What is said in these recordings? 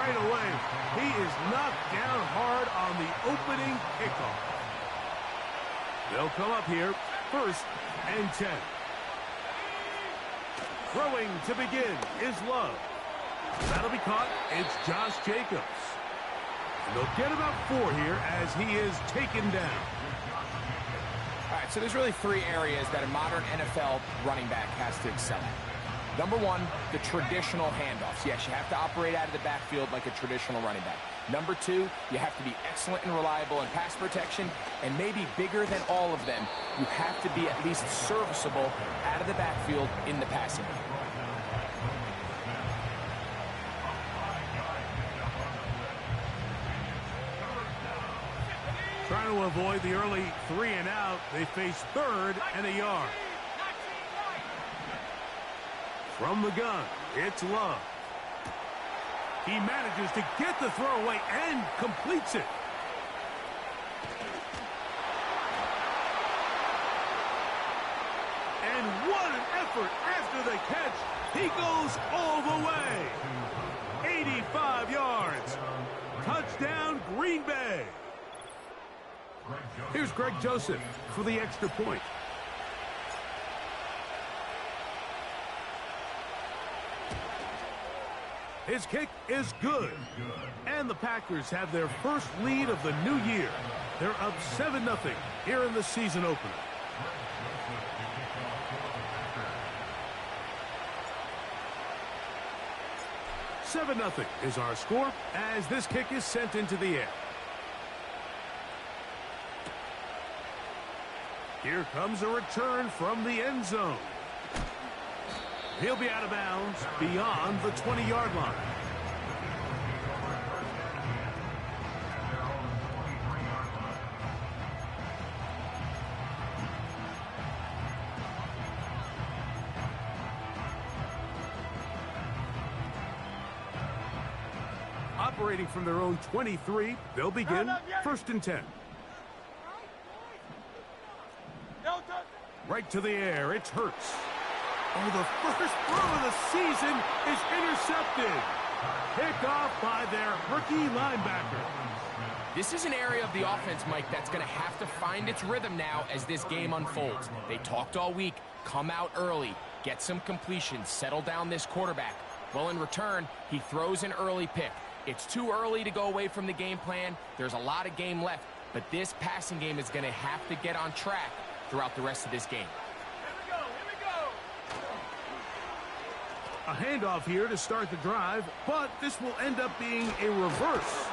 right away. He is knocked down hard on the opening kickoff. They'll come up here, 1st and 10. Throwing to begin is Love. That'll be caught. It's Josh Jacobs. And they'll get about 4 here as he is taken down. All right, so there's really 3 areas that a modern NFL running back has to excel at. Number 1, the traditional handoffs. Yes, you have to operate out of the backfield like a traditional running back. Number 2, you have to be excellent and reliable in pass protection. And maybe bigger than all of them, you have to be at least serviceable out of the backfield in the passing game. Trying to avoid the early 3 and out, they face 3rd and a yard. From the gun, it's Love. He manages to get the throw away and completes it. And what an effort after the catch. He goes all the way. 85 yards. Touchdown, Green Bay. Here's Greg Joseph for the extra point. His kick is good. And the Packers have their first lead of the new year. They're up 7-0 here in the season opener. $7-0 is our score as this kick is sent into the air. Here comes a return from the end zone. He'll be out of bounds beyond the 20-yard line. Operating from their own 23, they'll begin 1st and 10. Right to the air, it's Hurts. Oh, the first throw of the season is intercepted. Picked off by their rookie linebacker. This is an area of the offense, Mike, that's going to have to find its rhythm now as this game unfolds. They talked all week. Come out early. Get some completions. Settle down this quarterback. Well, in return, he throws an early pick. It's too early to go away from the game plan. There's a lot of game left. But this passing game is going to have to get on track throughout the rest of this game. A handoff here to start the drive, but this will end up being a reverse.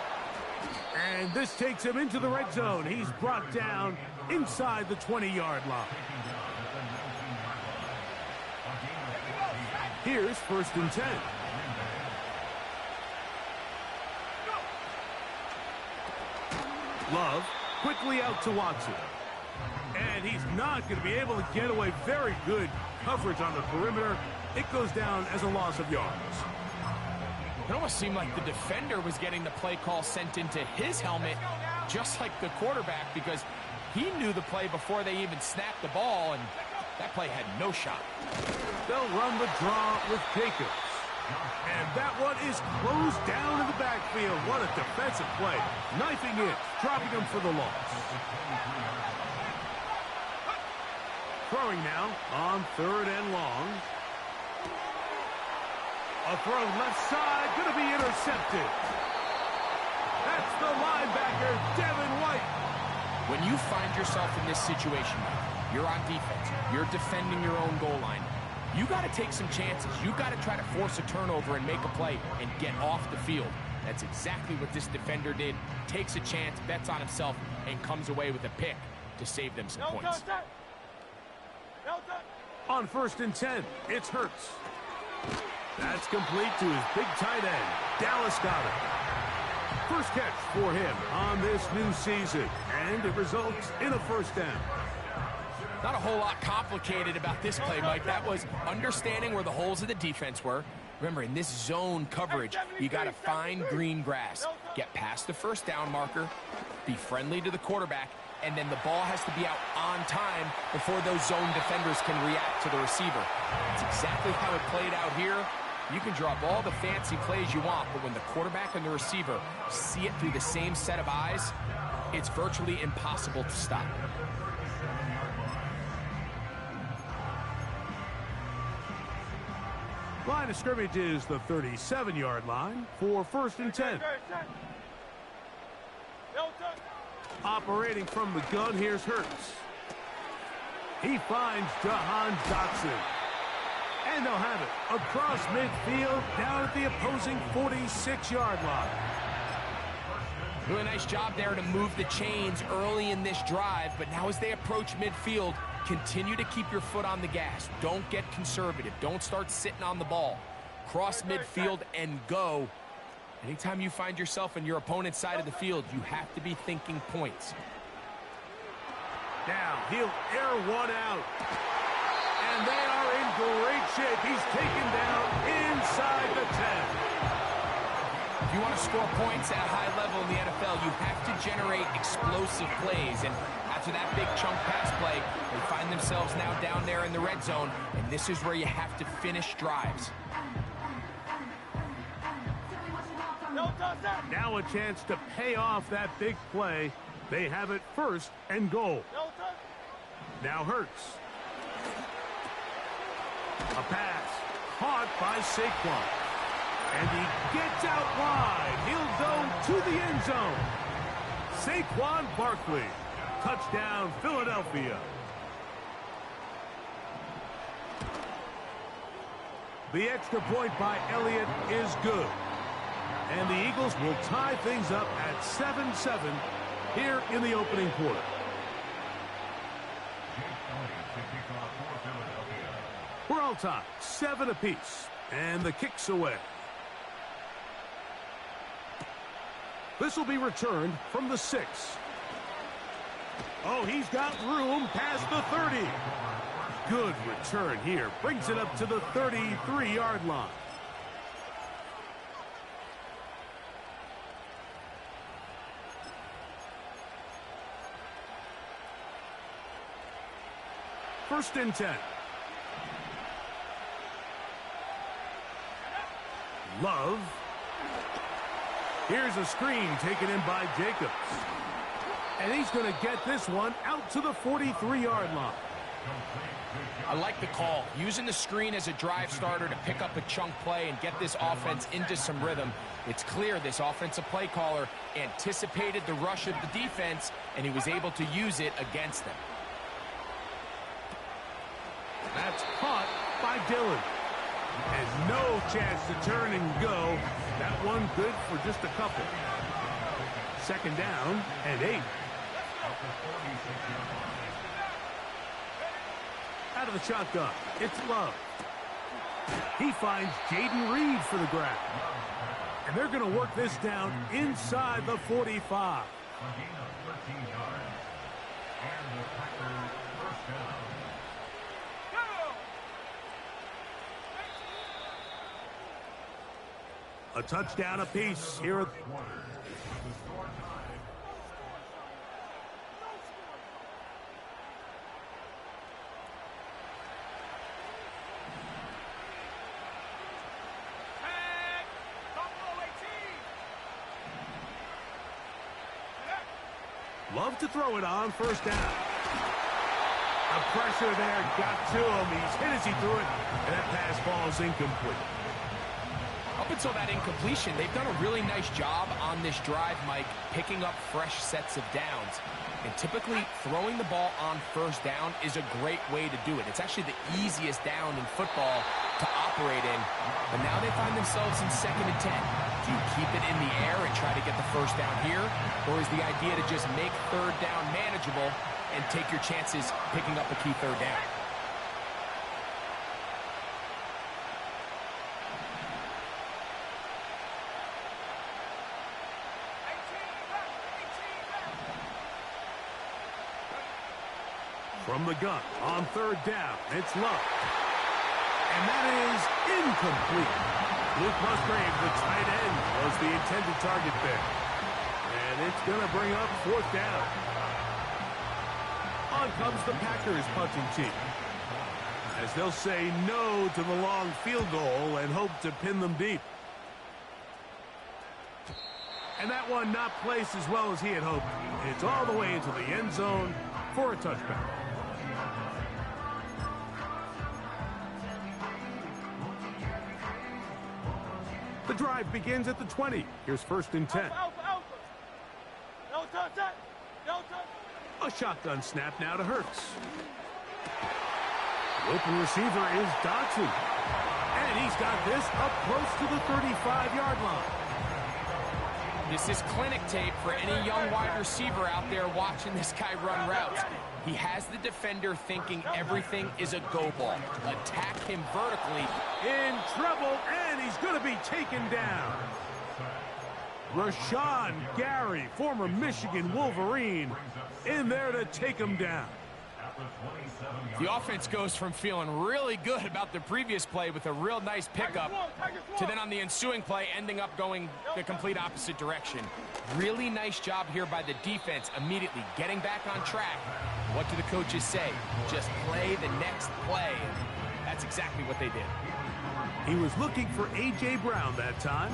And this takes him into the red zone. He's brought down inside the 20-yard line. Here's 1st and 10. Love quickly out to Watson. And he's not going to be able to get away. Very good coverage on the perimeter. It goes down as a loss of yards. It almost seemed like the defender was getting the play call sent into his helmet, just like the quarterback, because he knew the play before they even snapped the ball, and that play had no shot. They'll run the draw with Jacobs. And that one is closed down in the backfield. What a defensive play. Knifing in, dropping him for the loss. Throwing now on 3rd and long. A throw left side, going to be intercepted. That's the linebacker, Devin White. When you find yourself in this situation, you're on defense, you're defending your own goal line, you got to take some chances. You got to try to force a turnover and make a play and get off the field. That's exactly what this defender did. Takes a chance, bets on himself, and comes away with a pick to save them some points. On 1st and 10, it's Hurts. That's complete to his big tight end, Dallas Goedert. First catch for him on this new season, and it results in a 1st down. Not a whole lot complicated about this play, Mike. That was understanding where the holes of the defense were. Remember, in this zone coverage, you got to find green grass. Get past the 1st down marker, be friendly to the quarterback, and then the ball has to be out on time before those zone defenders can react to the receiver. That's exactly how it played out here. You can drop all the fancy plays you want, but when the quarterback and the receiver see it through the same set of eyes, it's virtually impossible to stop. Line of scrimmage is the 37-yard line for 1st and 10. Operating from the gun, here's Hurts. He finds Jahan Dotson. And they'll have it across midfield down at the opposing 46-yard line. Really nice job there to move the chains early in this drive, but now as they approach midfield, continue to keep your foot on the gas. Don't get conservative. Don't start sitting on the ball. Cross midfield and go. Anytime you find yourself on your opponent's side of the field, you have to be thinking points. Now he'll air one out. And they are in great shape. He's taken down inside the 10. If you want to score points at a high level in the NFL, you have to generate explosive plays. And after that big chunk pass play, they find themselves now down there in the red zone. And this is where you have to finish drives. Now a chance to pay off that big play. They have it 1st and goal. Now Hurts. A pass caught by Saquon. And he gets out wide. He'll go to the end zone. Saquon Barkley. Touchdown, Philadelphia. The extra point by Elliott is good. And the Eagles will tie things up at 7-7 here in the opening quarter. We're all tied, 7 apiece. And the kick's away. This will be returned from the 6. Oh, he's got room past the 30. Good return here. Brings it up to the 33-yard line. First and 10. Love. Here's a screen taken in by Jacobs. And he's going to get this one out to the 43-yard line. I like the call. Using the screen as a drive starter to pick up a chunk play and get this offense into some rhythm. It's clear this offensive play caller anticipated the rush of the defense, and he was able to use it against them. That's caught by Dillon. And no chance to turn and go. That one good for just a couple. 2nd down and 8. Out of the shotgun, it's Love. He finds Jaden Reed for the grab. And they're going to work this down inside the 45. A touchdown apiece here. Love to throw it on 1st down. The pressure there got to him. He's hit as he threw it, and that pass falls incomplete. Up until that incompletion, they've done a really nice job on this drive, Mike, picking up fresh sets of downs. And typically, throwing the ball on 1st down is a great way to do it. It's actually the easiest down in football to operate in. But now they find themselves in 2nd and 10. Do you keep it in the air and try to get the 1st down here? Or is the idea to just make 3rd down manageable and take your chances picking up a key 3rd down? From the gun on 3rd down, it's Love. And that is incomplete. Luke Musgrave, the tight end, was the intended target there. And it's going to bring up 4th down. On comes the Packers punting team. as they'll say no to the long field goal and hope to pin them deep. And that one not placed as well as he had hoped. It's all the way into the end zone for a touchback. The drive begins at the 20. Here's 1st and 10. A shotgun snap now to Hurts. The open receiver is Dotson. And he's got this up close to the 35-yard line. This is clinic tape for any young wide receiver out there watching this guy run routes. He has the defender thinking everything is a go ball. Attack him vertically. In trouble, and he's going to be taken down. Rashawn Gary, former Michigan Wolverine, in there to take him down. The offense goes from feeling really good about the previous play with a real nice pickup to then on the ensuing play ending up going the complete opposite direction. Really nice job here by the defense immediately getting back on track. What do the coaches say? Just play the next play. That's exactly what they did. He was looking for A.J. Brown that time.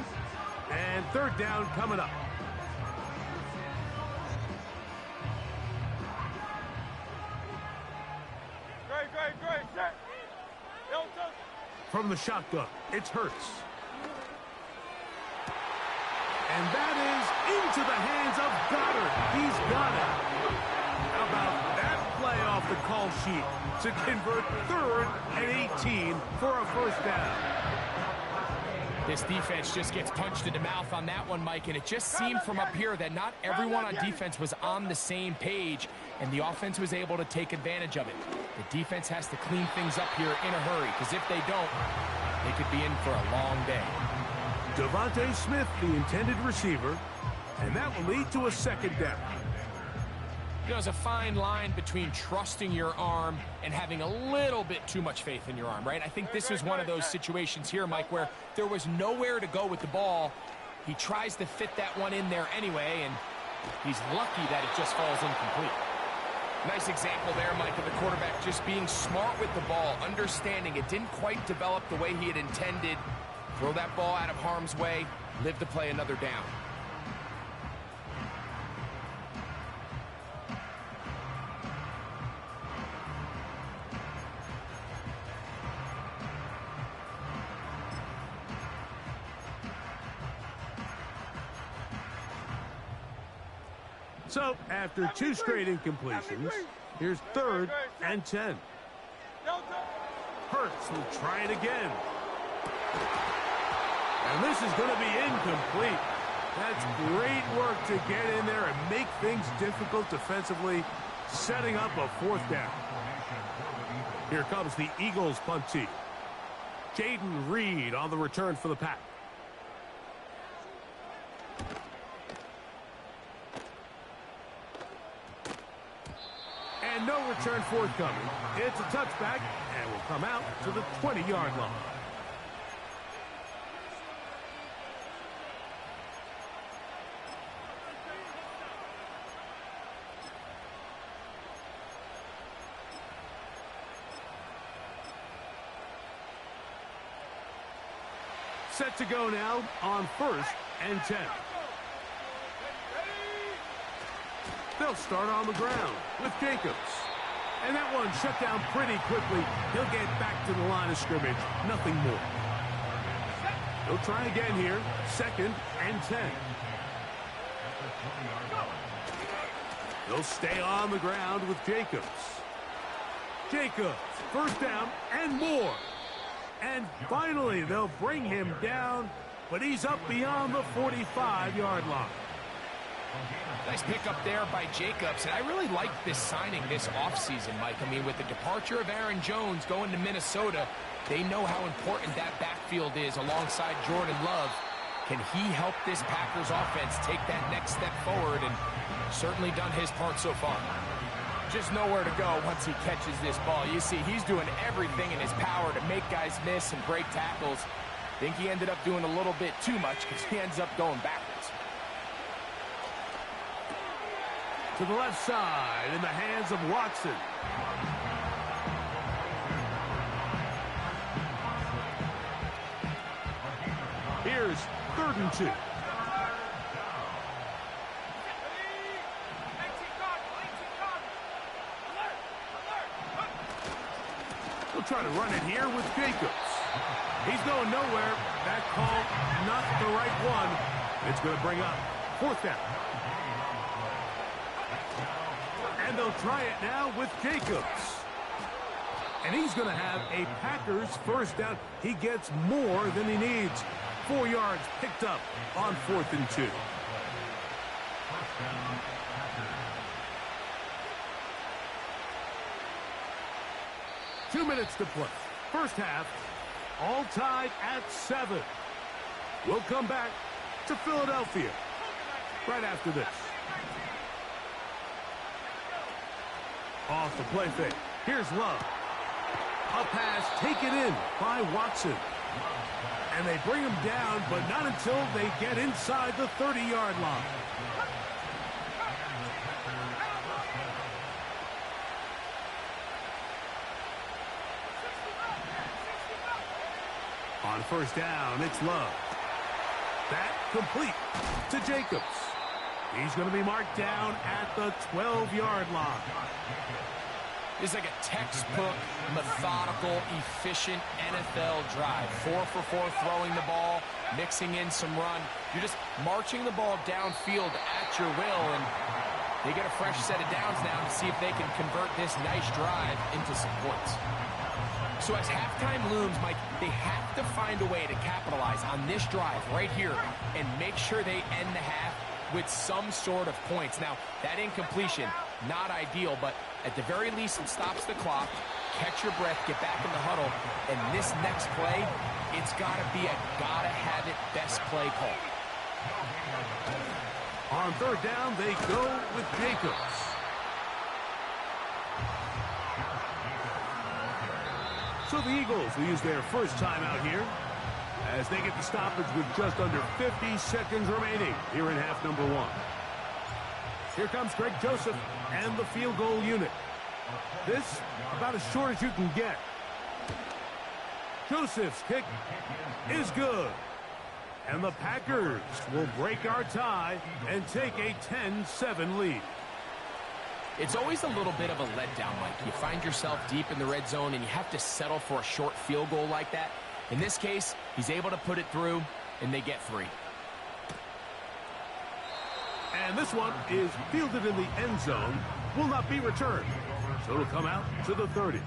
And 3rd down coming up. From the shotgun, it's Hurts. And that is into the hands of Goddard. He's got it. How about that play off the call sheet to convert 3rd and 18 for a 1st down. This defense just gets punched in the mouth on that one, Mike, and it just seemed from up here that not everyone on defense was on the same page, and the offense was able to take advantage of it. The defense has to clean things up here in a hurry, because if they don't, they could be in for a long day. Devontae Smith, the intended receiver, and that will lead to a 2nd down. You know, there's a fine line between trusting your arm and having a little bit too much faith in your arm, right? I think this is one of those situations here, Mike, where there was nowhere to go with the ball. He tries to fit that one in there anyway, and he's lucky that it just falls incomplete. Nice example there, Mike, of the quarterback just being smart with the ball, understanding it didn't quite develop the way he had intended. Throw that ball out of harm's way, live to play another down. So, after 2 straight incompletions, here's 3rd and 10. Hurts will try it again. And this is going to be incomplete. That's great work to get in there and make things difficult defensively, setting up a 4th down. Here comes the Eagles punt team. Jaden Reed on the return for the Pack. And no return forthcoming. It's a touchback and will come out to the 20-yard line. Set to go now on 1st and 10. They'll start on the ground with Jacobs. And that one shut down pretty quickly. He'll get back to the line of scrimmage. Nothing more. They'll try again here. 2nd and 10. They'll stay on the ground with Jacobs. Jacobs, 1st down and more. And finally, they'll bring him down, but he's up beyond the 45-yard line. Nice pickup there by Jacobs, and I really like this signing this offseason, Mike. I mean, with the departure of Aaron Jones going to Minnesota, they know how important that backfield is alongside Jordan Love. Can he help this Packers offense take that next step forward? And certainly done his part so far. Just nowhere to go once he catches this ball. You see, he's doing everything in his power to make guys miss and break tackles. I think he ended up doing a little bit too much because he ends up going backwards. To the left side in the hands of Watson. Here's 3rd and 2. We'll try to run it here with Jacobs. He's going nowhere. That call, not the right one. It's going to bring up 4th down. And they'll try it now with Jacobs. And he's going to have a Packers 1st down. He gets more than he needs. 4 yards picked up on 4th and 2. Two minutes to play. First half, all tied at 7. We'll come back to Philadelphia right after this. Off the play fake. Here's Love. A pass taken in by Watson. And they bring him down, but not until they get inside the 30-yard line. On 1st down, it's Love. That complete to Jacobs. He's going to be marked down at the 12-yard line. It's like a textbook, methodical, efficient NFL drive. 4 for 4 throwing the ball, mixing in some run. You're just marching the ball downfield at your will, and they get a fresh set of downs now to see if they can convert this nice drive into some points. So as halftime looms, Mike, they have to find a way to capitalize on this drive right here and make sure they end the half with some sort of points. Now, that incompletion, not ideal, but at the very least, it stops the clock. Catch your breath, get back in the huddle, and this next play, it's got to be a gotta-have-it best play call. On 3rd down, they go with Jacobs. So the Eagles will use their first timeout here as they get the stoppage with just under 50 seconds remaining here in half number 1. Here comes Greg Joseph and the field goal unit. This about as short as you can get. Joseph's kick is good. And the Packers will break our tie and take a 10-7 lead. It's always a little bit of a letdown, Mike. You find yourself deep in the red zone and you have to settle for a short field goal like that. In this case, he's able to put it through, and they get 3. And this one is fielded in the end zone, will not be returned. So it'll come out to the 30.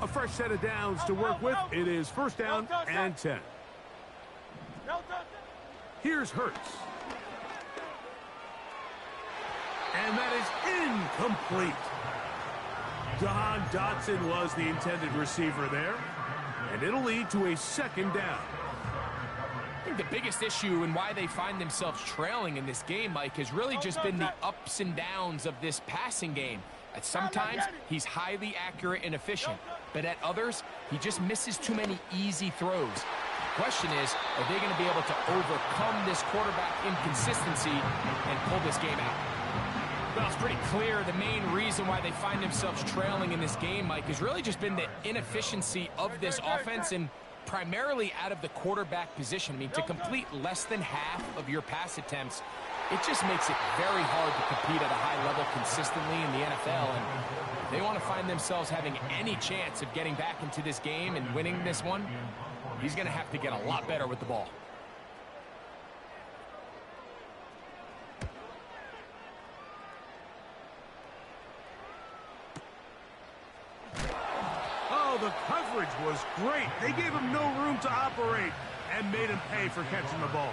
A fresh set of downs to work with. It is 1st down and 10. Here's Hurts. And that is incomplete. Jahan Dotson was the intended receiver there. And it'll lead to a 2nd down. I think the biggest issue and why they find themselves trailing in this game, Mike, has really just been the ups and downs of this passing game. At sometimes, he's highly accurate and efficient. But at others, he just misses too many easy throws. The question is, are they going to be able to overcome this quarterback inconsistency and pull this game out? Well, it's pretty clear the main reason why they find themselves trailing in this game, Mike, has really just been the inefficiency of this offense and primarily out of the quarterback position. I mean, to complete less than half of your pass attempts, it just makes it very hard to compete at a high level consistently in the NFL. And if they want to find themselves having any chance of getting back into this game and winning this one, he's going to have to get a lot better with the ball. Oh, the coverage was great. They gave him no room to operate and made him pay for catching the ball.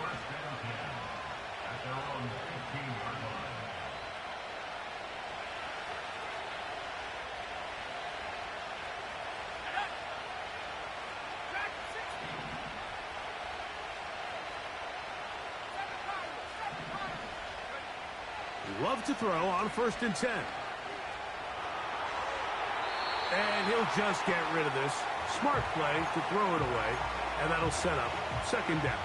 Love to throw on 1st and 10. And he'll just get rid of this. Smart play to throw it away, and that'll set up 2nd down.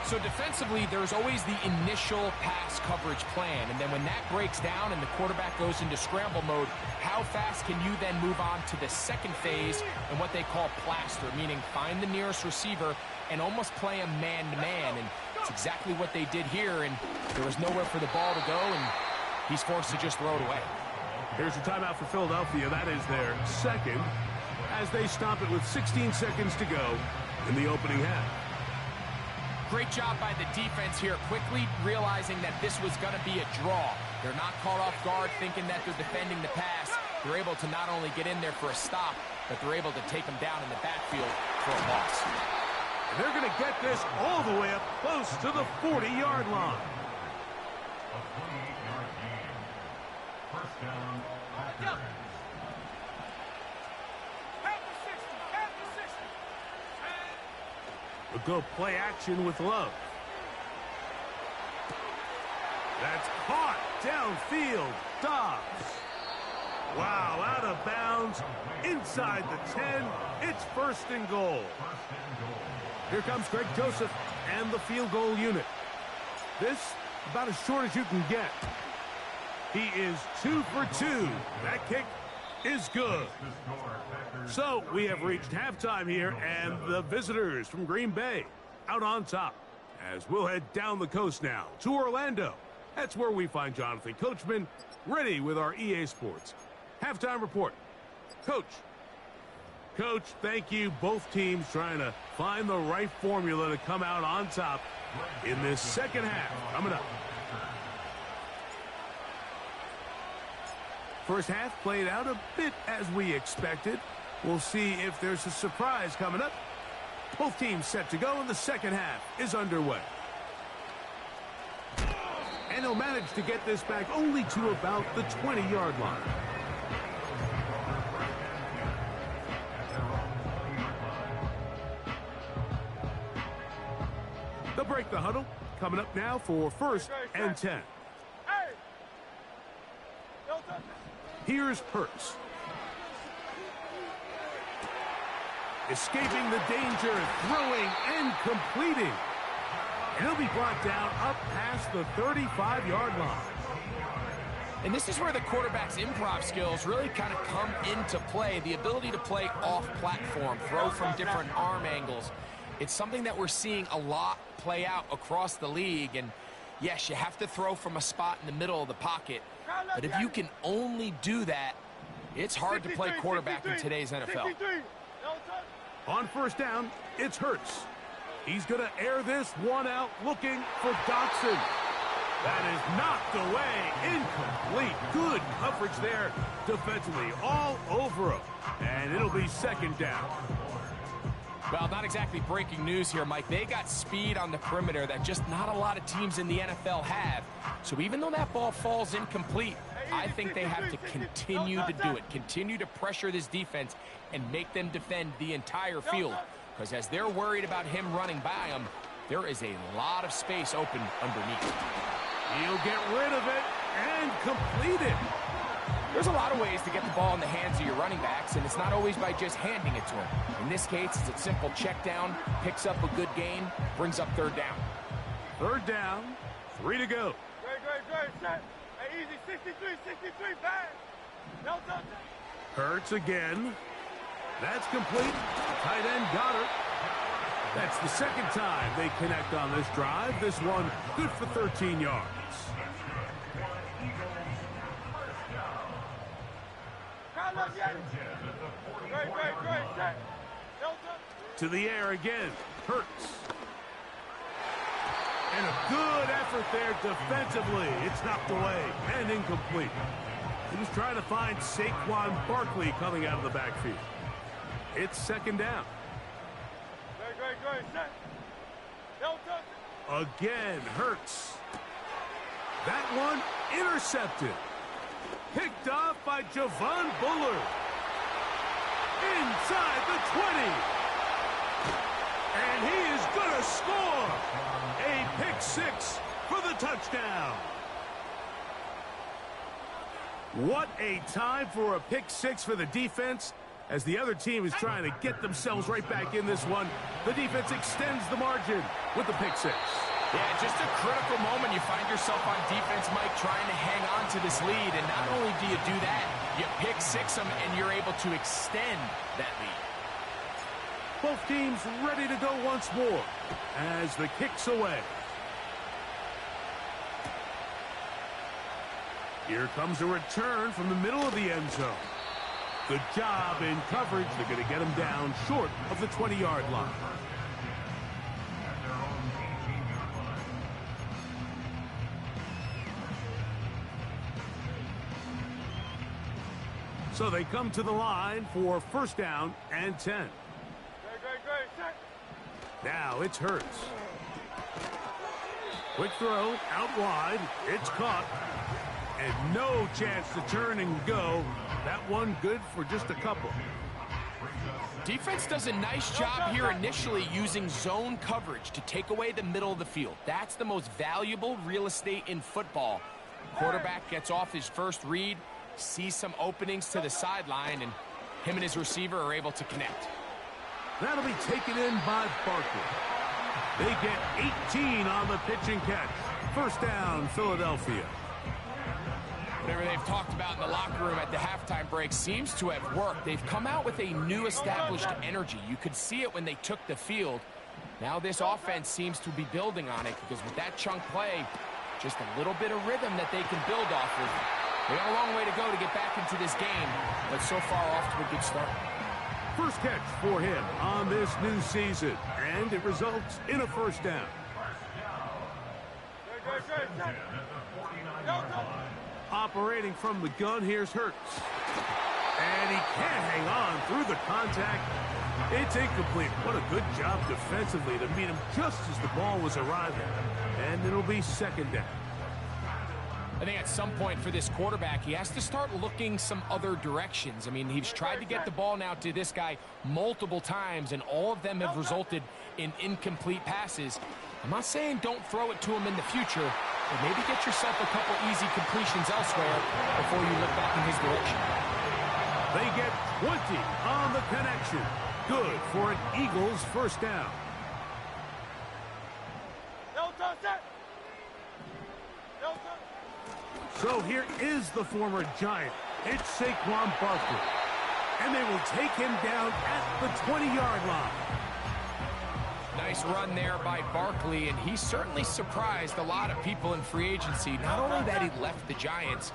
So defensively, there's always the initial pass coverage plan, and then when that breaks down and the quarterback goes into scramble mode, how fast can you then move on to the second phase and what they call plaster, meaning find the nearest receiver and almost play a man-to-man, and it's exactly what they did here, and there was nowhere for the ball to go, and he's forced to just throw it away. Here's a timeout for Philadelphia. That is their second, as they stop it with 16 seconds to go in the opening half. Great job by the defense here, quickly realizing that this was going to be a draw. They're not caught off guard thinking that they're defending the pass. They're able to not only get in there for a stop, but they're able to take them down in the backfield for a loss. And they're going to get this all the way up close to the 40-yard line. First down. We'll go play action with Love. That's caught downfield. Dobbs. Wow, out of bounds. Inside the 10. It's first and goal. Here comes Greg Joseph and the field goal unit. This about as short as you can get. He is 2 for 2. That kick is good. So we have reached halftime here, and the visitors from Green Bay out on top. As we'll head down the coast now to Orlando. That's where we find Jonathan Coachman ready with our EA Sports halftime report. Coach, thank you. Both teams trying to find the right formula to come out on top in this second half. Coming up. First half played out a bit as we expected. We'll see if there's a surprise coming up. Both teams set to go, and the second half is underway. And he'll manage to get this back only to about the 20-yard line. They'll break the huddle. Coming up now for first and 10. Here's Hurts. Escaping the danger, throwing and completing. And he'll be brought down up past the 35-yard line. And this is where the quarterback's improv skills really kind of come into play. The ability to play off-platform, throw from different arm angles. It's something that we're seeing a lot play out across the league. And yes, you have to throw from a spot in the middle of the pocket. But if you can only do that, it's hard to play quarterback in today's NFL. On first down, it's Hurts. He's going to air this one out, looking for Dotson. That is knocked away, incomplete. Good coverage there defensively, all over him. And it'll be second down. Well, not exactly breaking news here, Mike. They got speed on the perimeter that just not a lot of teams in the NFL have. So even though that ball falls incomplete, I think they have to continue to do it. Continue to pressure this defense and make them defend the entire field. Because as they're worried about him running by them, there is a lot of space open underneath. He'll get rid of it and complete it. There's a lot of ways to get the ball in the hands of your running backs, and it's not always by just handing it to them. In this case, it's a simple check down, picks up a good gain, brings up third down. Third down, 3 to go. Great, set. Hey, easy, 63, bang. No touch. Hurts again. That's complete. Tight end Goddard. That's the second time they connect on this drive. This one good for 13 yards. Great, set. No touch. To the air again. Hurts. And a good effort there defensively. It's knocked away and incomplete. He was trying to find Saquon Barkley coming out of the backfield. It's second down. Great, set. No touch. Again, Hurts. That one intercepted. Picked off by Javon Bullard. Inside the 20. And he is going to score. A pick six for the touchdown. What a time for a pick six for the defense. As the other team is trying to get themselves right back in this one, the defense extends the margin with the pick six. Yeah, just a critical moment. You find yourself on defense, Mike, trying to hang on to this lead. And not only do you do that, you pick six them, and you're able to extend that lead. Both teams ready to go once more as the kick's away. Here comes a return from the middle of the end zone. Good job in coverage. They're going to get him down short of the 20-yard line. So they come to the line for first down and 10. Now it's Hurts. Quick throw out wide. It's caught. And no chance to turn and go. That one good for just a couple. Defense does a nice job here initially using zone coverage to take away the middle of the field. That's the most valuable real estate in football. Quarterback gets off his first read, sees some openings to the sideline, and him and his receiver are able to connect. That'll be taken in by Barkley. They get 18 on the pitch and catch. First down, Philadelphia. Whatever they've talked about in the locker room at the halftime break seems to have worked. They've come out with a new established energy. You could see it when they took the field. Now this offense seems to be building on it because with that chunk play, just a little bit of rhythm that they can build off of. They got a long way to go to get back into this game, but so far off to a good start. First catch for him on this new season, and it results in a first down. Operating from the gun, here's Hurts. And he can't hang on through the contact. It's incomplete. What a good job defensively to meet him just as the ball was arriving. And it'll be second down. I think at some point for this quarterback, he has to start looking some other directions. I mean, he's tried to get the ball now to this guy multiple times, and all of them have resulted in incomplete passes. I'm not saying don't throw it to him in the future, but maybe get yourself a couple easy completions elsewhere before you look back in his direction. They get 20 on the connection. Good for an Eagles first down. So here is the former Giant. It's Saquon Barkley. And they will take him down at the 20-yard line. Nice run there by Barkley, and he certainly surprised a lot of people in free agency. Not only that he left the Giants,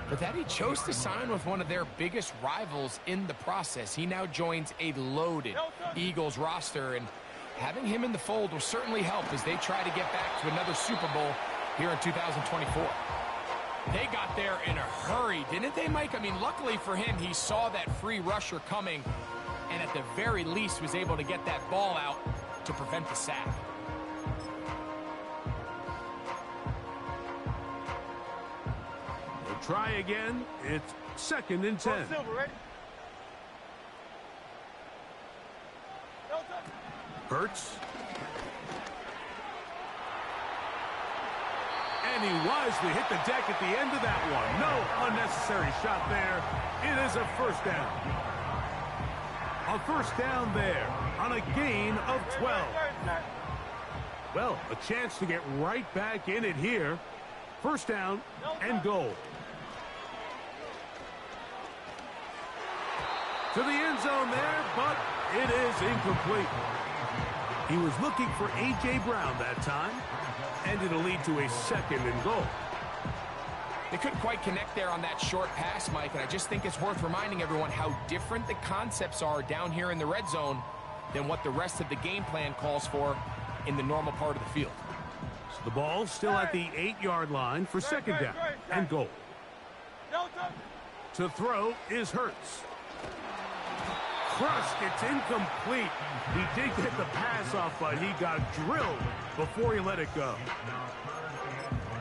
but that he chose to sign with one of their biggest rivals in the process. He now joins a loaded Eagles roster, and having him in the fold will certainly help as they try to get back to another Super Bowl here in 2024. They got there in a hurry, didn't they, Mike? I mean, luckily for him, he saw that free rusher coming, and at the very least was able to get that ball out to prevent the sack. They'll try again. It's second and 10. Hurts. And he wisely hit the deck at the end of that one. No unnecessary shot there. It is a first down. A first down there on a gain of 12. Well, a chance to get right back in it here. First down and goal. To the end zone there, but it is incomplete. He was looking for A.J. Brown that time, and it'll lead to a second and goal. They couldn't quite connect there on that short pass, Mike, and I just think it's worth reminding everyone how different the concepts are down here in the red zone than what the rest of the game plan calls for in the normal part of the field. So the ball still at the 8-yard line for second down and goal. To throw is Hurts. Crushed, it's incomplete. He did get the pass off, but he got drilled before he let it go.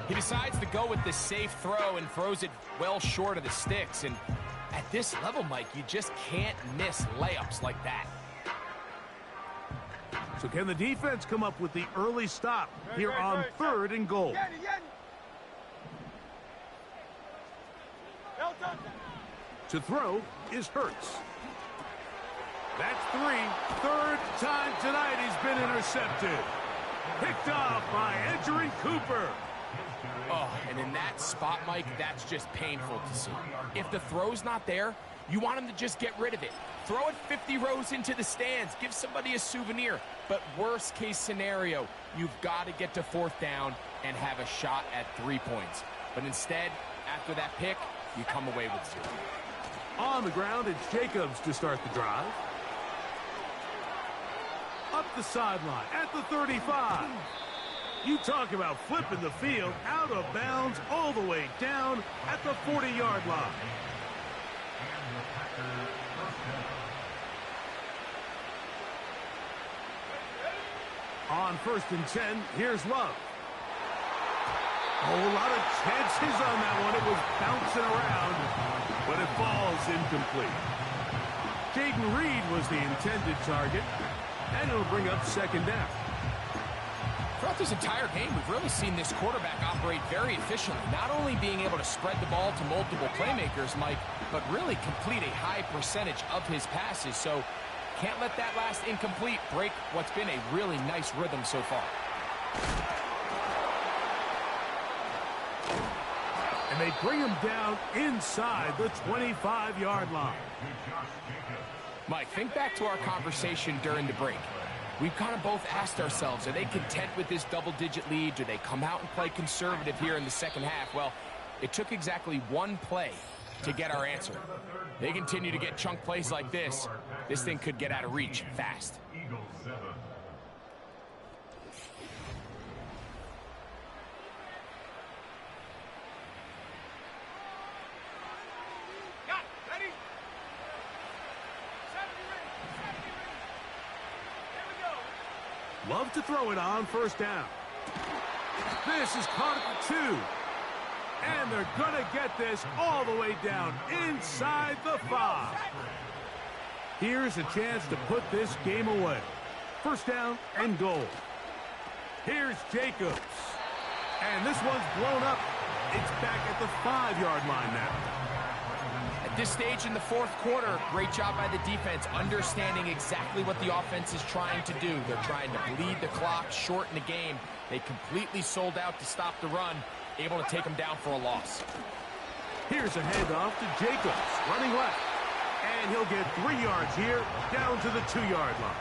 He decides to go with the safe throw and throws it well short of the sticks. And at this level, Mike, you just can't miss layups like that. So can the defense come up with the early stop here on third and goal? To throw is Hurts. That's three. Third time tonight he's been intercepted. Picked off by Edgerrin Cooper. Oh, and in that spot, Mike, that's just painful to see. If the throw's not there, you want him to just get rid of it. Throw it 50 rows into the stands. Give somebody a souvenir. But worst case scenario, you've got to get to fourth down and have a shot at 3 points. But instead, after that pick, you come away with 0. On the ground, it's Jacobs to start the drive. Up the sideline at the 35. You talk about flipping the field out of bounds all the way down at the 40-yard line. On 1st and 10, here's Love. A whole lot of chances on that one. It was bouncing around, but it falls incomplete. Jayden Reed was the intended target, and it'll bring up 2nd down. Throughout this entire game, we've really seen this quarterback operate very efficiently, not only being able to spread the ball to multiple playmakers, Mike, but really complete a high percentage of his passes. So can't let that last incomplete break what's been a really nice rhythm so far. And they bring him down inside the 25-yard line. Mike, think back to our conversation during the break. We've kind of both asked ourselves, are they content with this double-digit lead? Do they come out and play conservative here in the second half? Well, it took exactly one play to get our answer. They continue to get chunk plays like this. This thing could get out of reach fast. Eagles 7. Got it. Ready? 70 ready. 70 ready. Here we go. Love to throw it on 1st down. This is caught at the 2. And they're going to get this all the way down inside the 5. Here's a chance to put this game away. 1st down and goal. Here's Jacobs. And this one's blown up. It's back at the 5-yard line now. At this stage in the 4th quarter, great job by the defense, understanding exactly what the offense is trying to do. They're trying to bleed the clock, shorten the game. They completely sold out to stop the run, able to take them down for a loss. Here's a handoff to Jacobs, running left. And he'll get 3 yards here, down to the 2-yard line.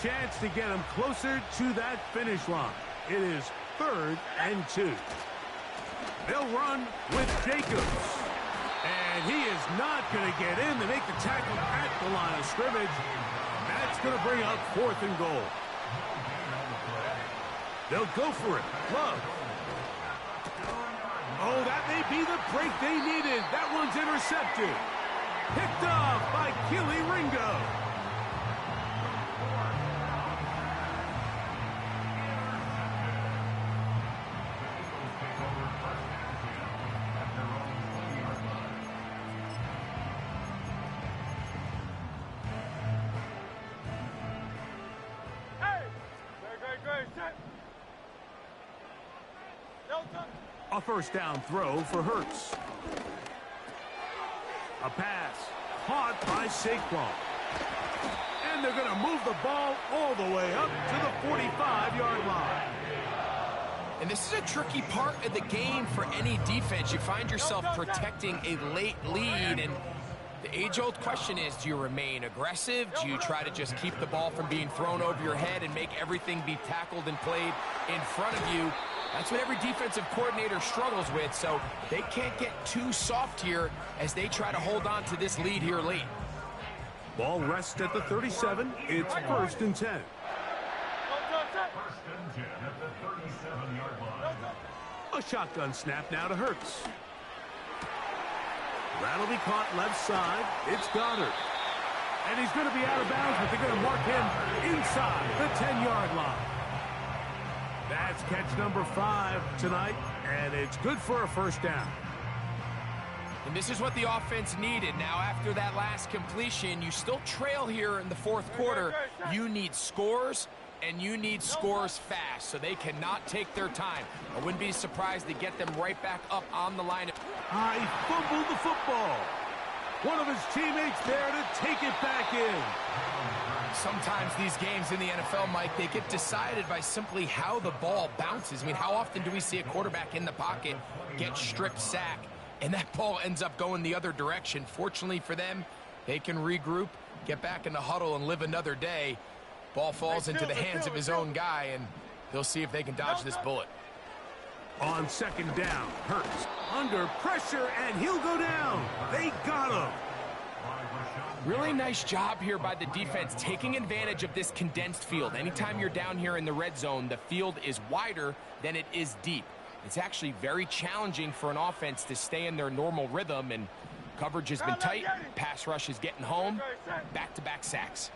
Chance to get him closer to that finish line. It is 3rd and 2. They'll run with Jacobs. And he is not going to get in to make the tackle at the line of scrimmage. That's going to bring up 4th and goal. They'll go for it. Love. Oh, that may be the break they needed. That one's intercepted. Picked off by Kelee Ringo. A 1st down throw for Hurts. A pass caught by Saquon. And they're going to move the ball all the way up to the 45-yard line. And this is a tricky part of the game for any defense. You find yourself protecting a late lead, and the age-old question is, do you remain aggressive? Do you try to just keep the ball from being thrown over your head and make everything be tackled and played in front of you? That's what every defensive coordinator struggles with, so they can't get too soft here as they try to hold on to this lead here late. Ball rests at the 37. It's 1st and 10. 1st and 10 at the 37-yard line. A shotgun snap now to Hurts. That'll be caught left side. It's Goddard. And he's going to be out of bounds, but they're going to mark him inside the 10-yard line. That's catch number 5 tonight, and it's good for a 1st down. And this is what the offense needed. Now, after that last completion, you still trail here in the fourth quarter. You need scores, and you need scores fast, so they cannot take their time. I wouldn't be surprised to get them right back up on the line. He fumbled the football. One of his teammates there to take it back in. Sometimes these games in the NFL, Mike, they get decided by simply how the ball bounces. I mean, how often do we see a quarterback in the pocket get stripped sack, and that ball ends up going the other direction? Fortunately for them, they can regroup, get back in the huddle, and live another day. Ball falls into the hands of his own guy, and he'll see if they can dodge this bullet. On second down, Hurts under pressure, and he'll go down. They got him. Really nice job here by the defense, taking advantage of this condensed field. Anytime you're down here in the red zone, the field is wider than it is deep. It's actually very challenging for an offense to stay in their normal rhythm, and coverage has been tight. Pass rush is getting home. Back-to-back sacks.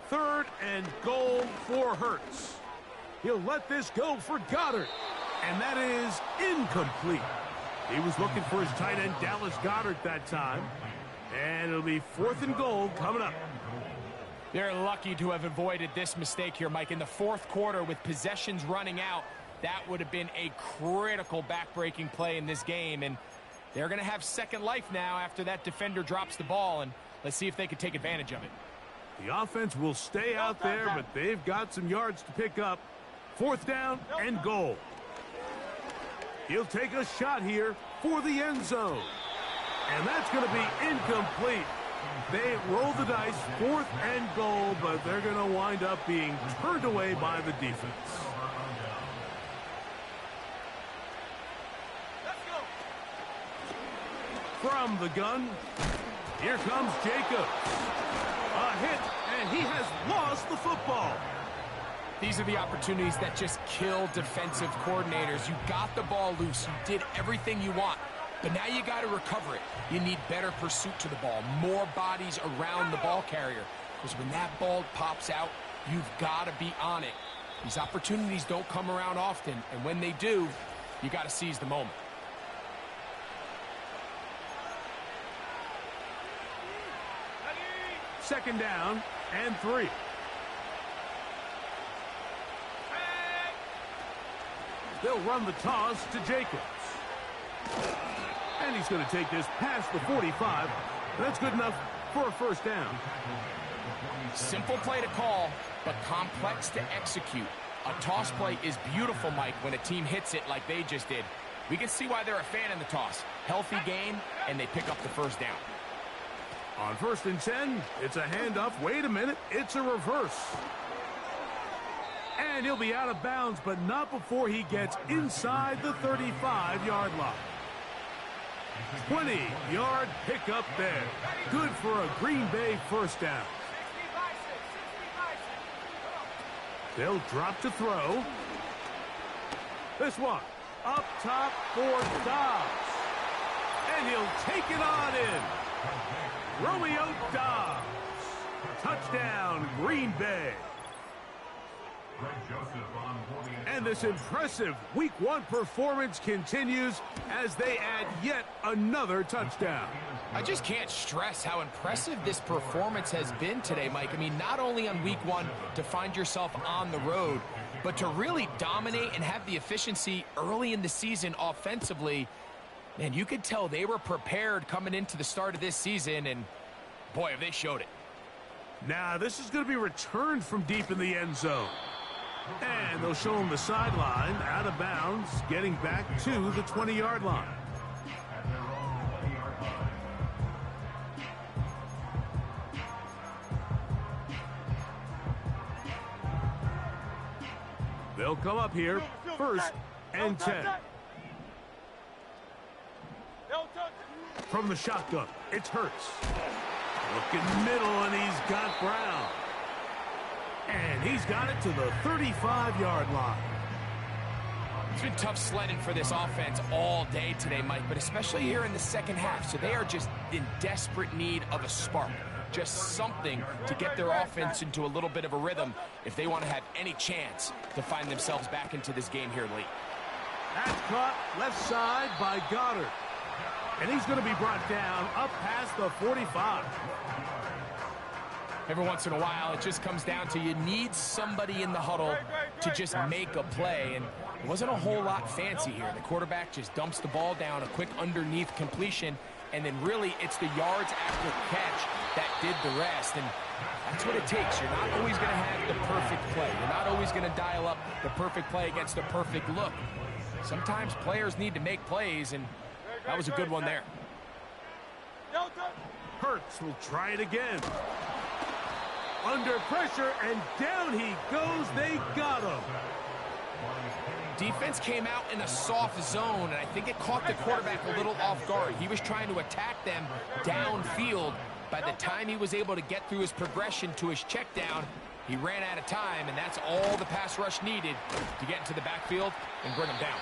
Third and goal for Hurts. He'll let this go for Goddard, and that is incomplete. He was looking for his tight end, Dallas Goedert, that time. And it'll be fourth and goal coming up. They're lucky to have avoided this mistake here, Mike. In the fourth quarter, with possessions running out, that would have been a critical back-breaking play in this game. And they're going to have second life now after that defender drops the ball. And let's see if they can take advantage of it. The offense will stay out there, but they've got some yards to pick up. Fourth down and goal. He'll take a shot here for the end zone. And that's going to be incomplete. They roll the dice, fourth and goal, but they're going to wind up being turned away by the defense. From the gun, here comes Jacobs. A hit, and he has lost the football. These are the opportunities that just kill defensive coordinators. You got the ball loose. You did everything you want. But now you got to recover it. You need better pursuit to the ball, more bodies around the ball carrier. Because when that ball pops out, you've got to be on it. These opportunities don't come around often, and when they do, you got to seize the moment. Second down and 3. They'll run the toss to Jacobs. And he's going to take this past the 45. That's good enough for a first down. Simple play to call, but complex to execute. A toss play is beautiful, Mike, when a team hits it like they just did. We can see why they're a fan in the toss. Healthy game, and they pick up the first down. On first and 10, it's a handoff. Wait a minute, it's a reverse. And he'll be out of bounds, but not before he gets inside the 35-yard line. 20-yard pickup there. Good for a Green Bay first down. They'll drop to throw. This one up top for Dobbs. And he'll take it on in. Romeo Dobbs. Touchdown, Green Bay. And this impressive Week 1 performance continues as they add yet another touchdown. I just can't stress how impressive this performance has been today, Mike. I mean, not only on Week 1 to find yourself on the road, but to really dominate and have the efficiency early in the season offensively. Man, you could tell they were prepared coming into the start of this season, and boy, have they showed it. Now, this is going to be returned from deep in the end zone. And they'll show him the sideline, out of bounds, getting back to the 20-yard line. They'll come up here, first and 10. From the shotgun, it's Hurts. Looking middle, and he's got Brown. And he's got it to the 35-yard line. It's been tough sledding for this offense all day today, Mike, but especially here in the second half. So they are just in desperate need of a spark, just something to get their offense into a little bit of a rhythm if they want to have any chance to find themselves back into this game here late. That's caught left side by Goddard. And he's going to be brought down up past the 45. Every once in a while, it just comes down to you need somebody in the huddle to just make a play. And it wasn't a whole lot fancy here. The quarterback just dumps the ball down, a quick underneath completion, and then really it's the yards after catch that did the rest. And that's what it takes. You're not always going to have the perfect play. You're not always going to dial up the perfect play against the perfect look. Sometimes players need to make plays, and that was a good one there. Hurts will try it again. Under pressure, and down he goes. They got him. Defense came out in a soft zone, and I think it caught the quarterback a little off guard. He was trying to attack them downfield. By the time he was able to get through his progression to his check down, he ran out of time, and that's all the pass rush needed to get into the backfield and bring him down.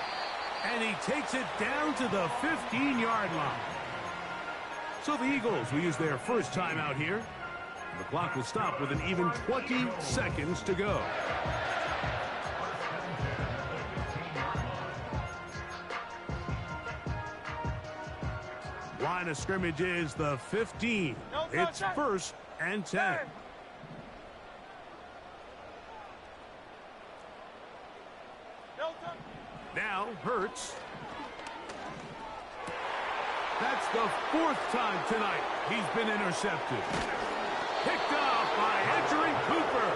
And he takes it down to the 15-yard line. So the Eagles will use their first time out here. The clock will stop with an even 20 seconds to go. Line of scrimmage is the 15. It's 1st and 10. Now Hurts. That's the 4th time tonight he's been intercepted. Picked off by Edgerrin Cooper.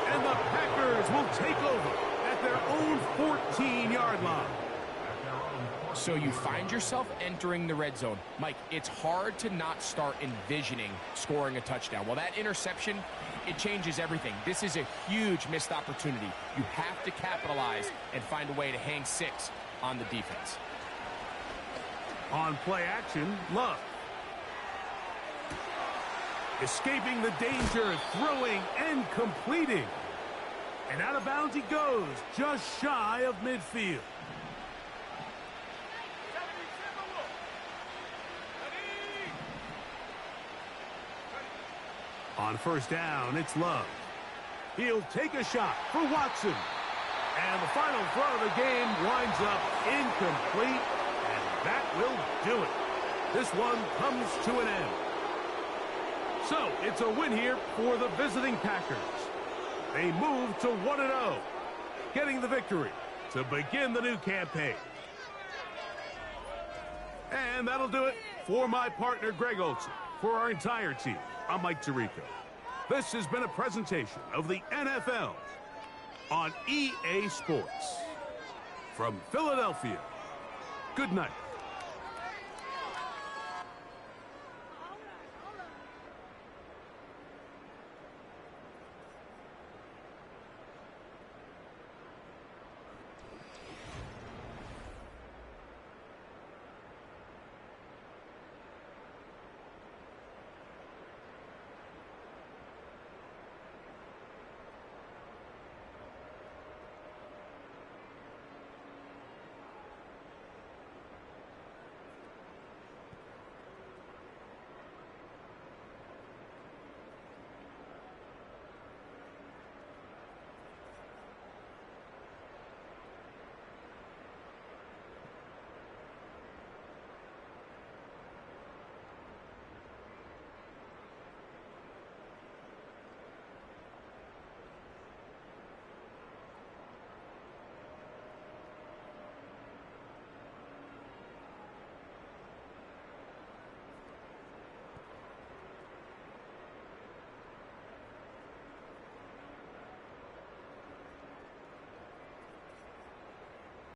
And the Packers will take over at their own 14-yard line. So you find yourself entering the red zone. Mike, it's hard to not start envisioning scoring a touchdown. Well, that interception, it changes everything. This is a huge missed opportunity. You have to capitalize and find a way to hang 6 on the defense. On play action, Love. Escaping the danger, throwing and completing. And out of bounds he goes, just shy of midfield. On first down, it's Love. He'll take a shot for Watson. And the final throw of the game winds up incomplete, and that will do it. This one comes to an end. So, it's a win here for the visiting Packers. They move to 1-0, getting the victory to begin the new campaign. And that'll do it for my partner, Greg Olsen. For our entire team, I'm Mike Tirico. This has been a presentation of the NFL on EA Sports. From Philadelphia, good night.